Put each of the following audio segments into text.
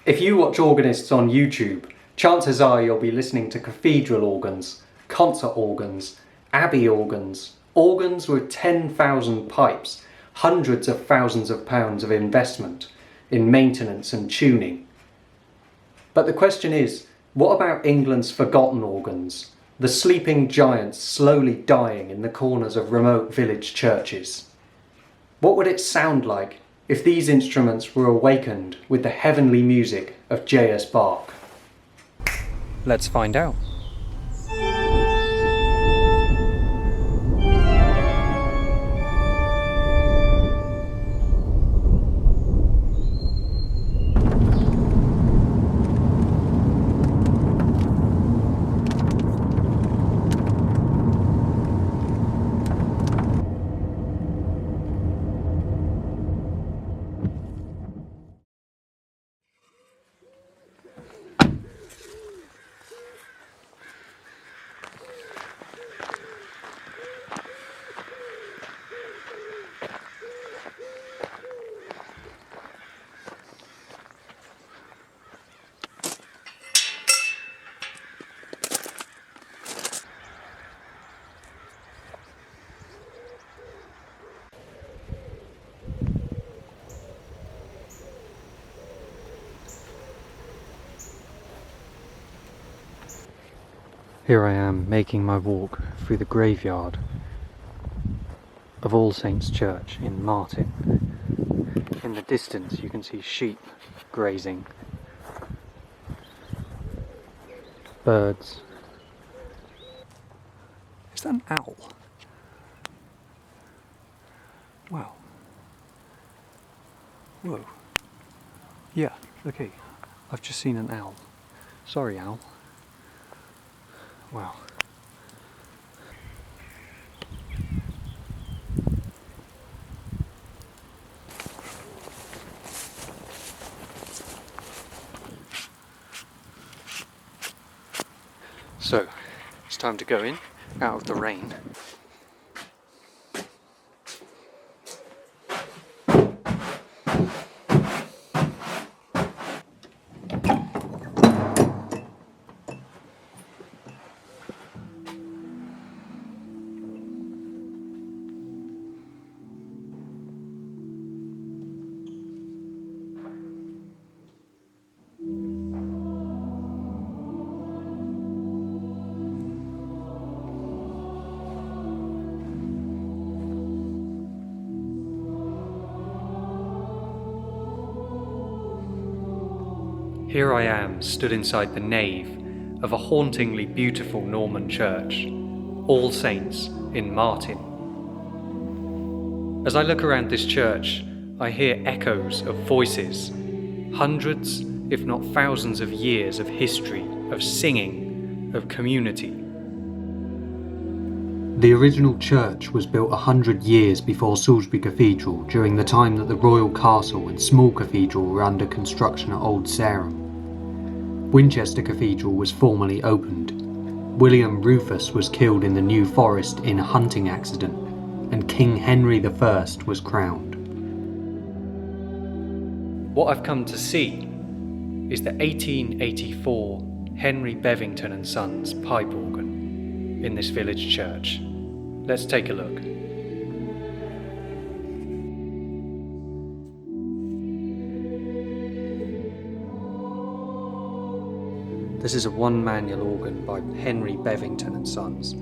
If you watch organists on YouTube, chances are you'll be listening to cathedral organs, concert organs, abbey organs, organs with 10,000 pipes, hundreds of thousands of pounds of investment in maintenance and tuning. But the question is, what about England's forgotten organs, the sleeping giants slowly dying in the corners of remote village churches? What would it sound like if these instruments were awakened with the heavenly music of J.S. Bach? Let's find out. Here I am making my walk through the graveyard of All Saints Church in Martin. In the distance you can see sheep grazing, birds. Is that an owl? Wow. Whoa. Yeah, okay. I've just seen an owl. Sorry, owl. Wow. So, it's time to go in, out of the rain. Here I am, stood inside the nave of a hauntingly beautiful Norman church, All Saints in Martin. As I look around this church, I hear echoes of voices, hundreds, if not thousands of years of history, of singing, of community. The original church was built 100 years before Salisbury Cathedral, during the time that the royal castle and small cathedral were under construction at Old Sarum. Winchester Cathedral was formally opened. William Rufus was killed in the New Forest in a hunting accident, and King Henry I was crowned. What I've come to see is the 1884 Henry Bevington and Sons pipe organ in this village church. Let's take a look. This is a one-manual organ by Henry Bevington and Sons,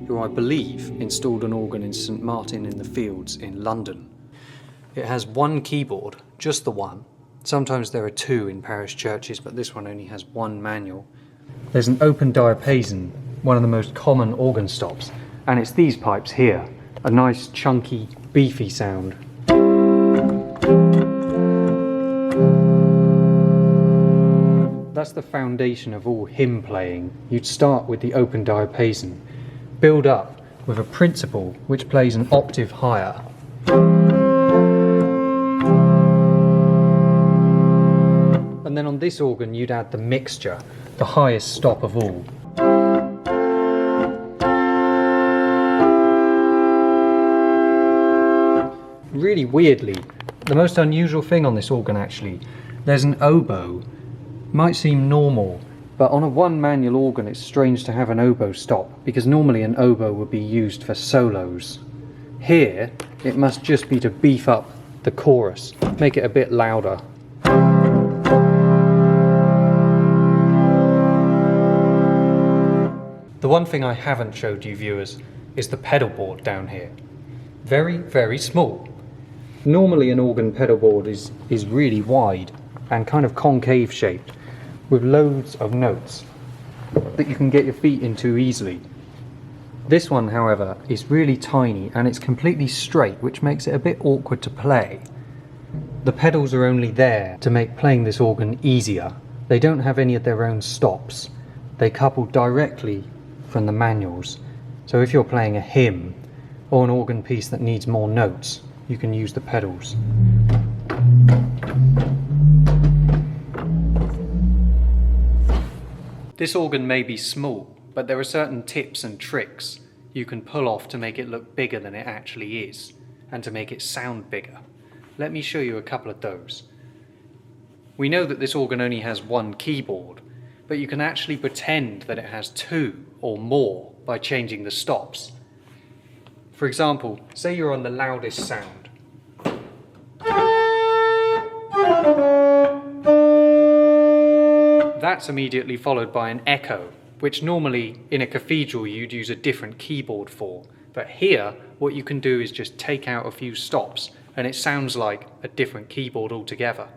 who I believe installed an organ in St Martin in the Fields in London. It has one keyboard, just the one. Sometimes there are two in parish churches, but this one only has one manual. There's an open diapason, one of the most common organ stops, and it's these pipes here, a nice chunky, beefy sound. That's the foundation of all hymn playing. You'd start with the open diapason, build up with a principal which plays an octave higher. And then on this organ you'd add the mixture, the highest stop of all. Really weirdly, the most unusual thing on this organ actually, there's an oboe Might seem normal, but on a one manual organ it's strange to have an oboe stop, because normally an oboe would be used for solos. Here it must just be to beef up the chorus, make it a bit louder. The one thing I haven't showed you viewers is the pedal board down here. Very, very small. Normally an organ pedal board is really wide and kind of concave shaped, with loads of notes that you can get your feet into easily. This one, however, is really tiny and it's completely straight, which makes it a bit awkward to play. The pedals are only there to make playing this organ easier. They don't have any of their own stops. They couple directly from the manuals. So if you're playing a hymn or an organ piece that needs more notes, you can use the pedals. This organ may be small, but there are certain tips and tricks you can pull off to make it look bigger than it actually is, and to make it sound bigger. Let me show you a couple of those. We know that this organ only has one keyboard, but you can actually pretend that it has two or more by changing the stops. For example, say you're on the loudest sound. That's immediately followed by an echo, which normally in a cathedral you'd use a different keyboard for. But here, what you can do is just take out a few stops and it sounds like a different keyboard altogether.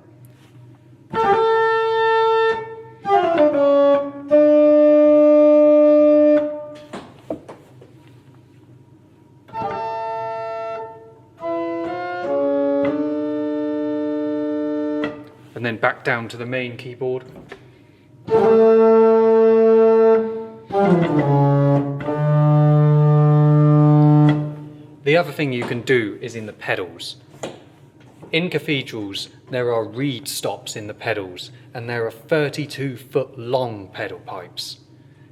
And then back down to the main keyboard. The other thing you can do is in the pedals. In cathedrals there are reed stops in the pedals and there are 32-foot long pedal pipes.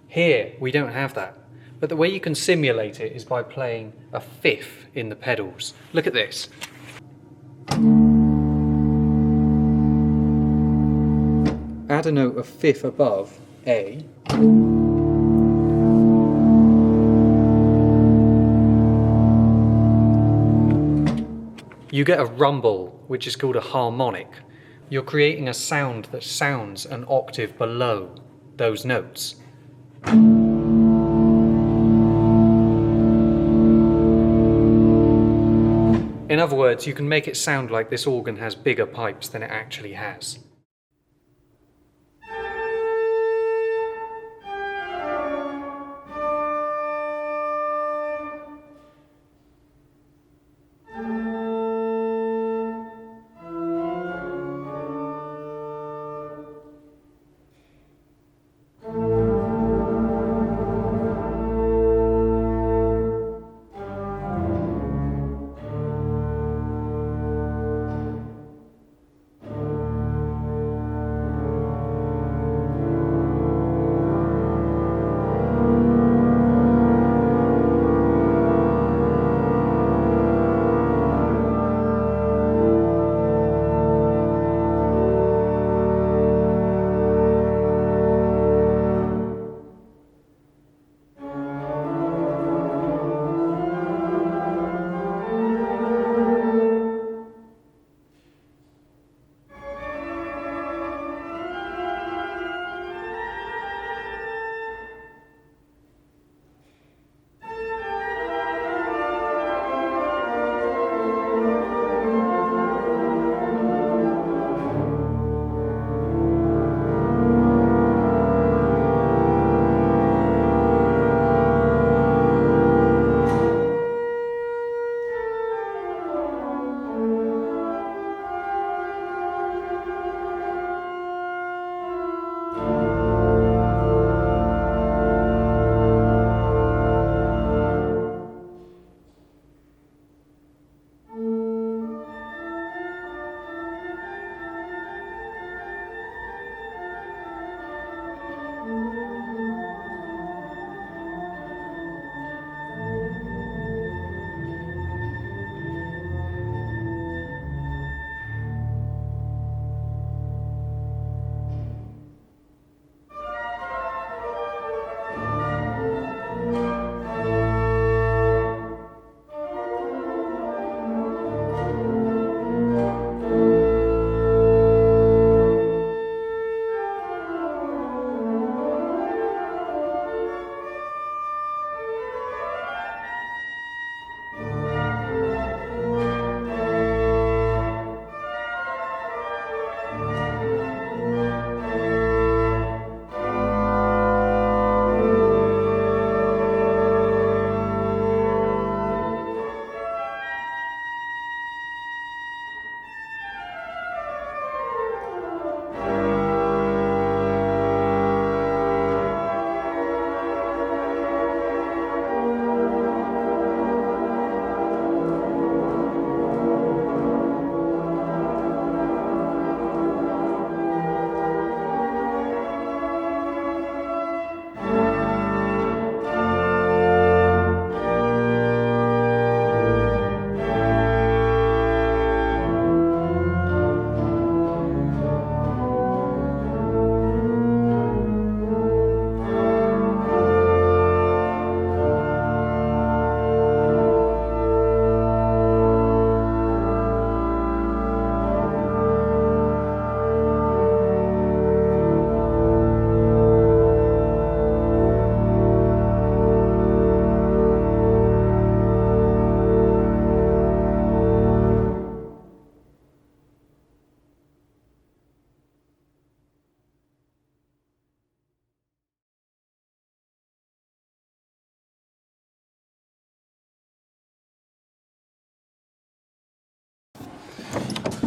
Here we don't have that, but the way you can simulate it is by playing a fifth in the pedals. Look at this. Add a note a fifth above A. You get a rumble, which is called a harmonic. You're creating a sound that sounds an octave below those notes. In other words, you can make it sound like this organ has bigger pipes than it actually has.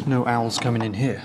No owls coming in here.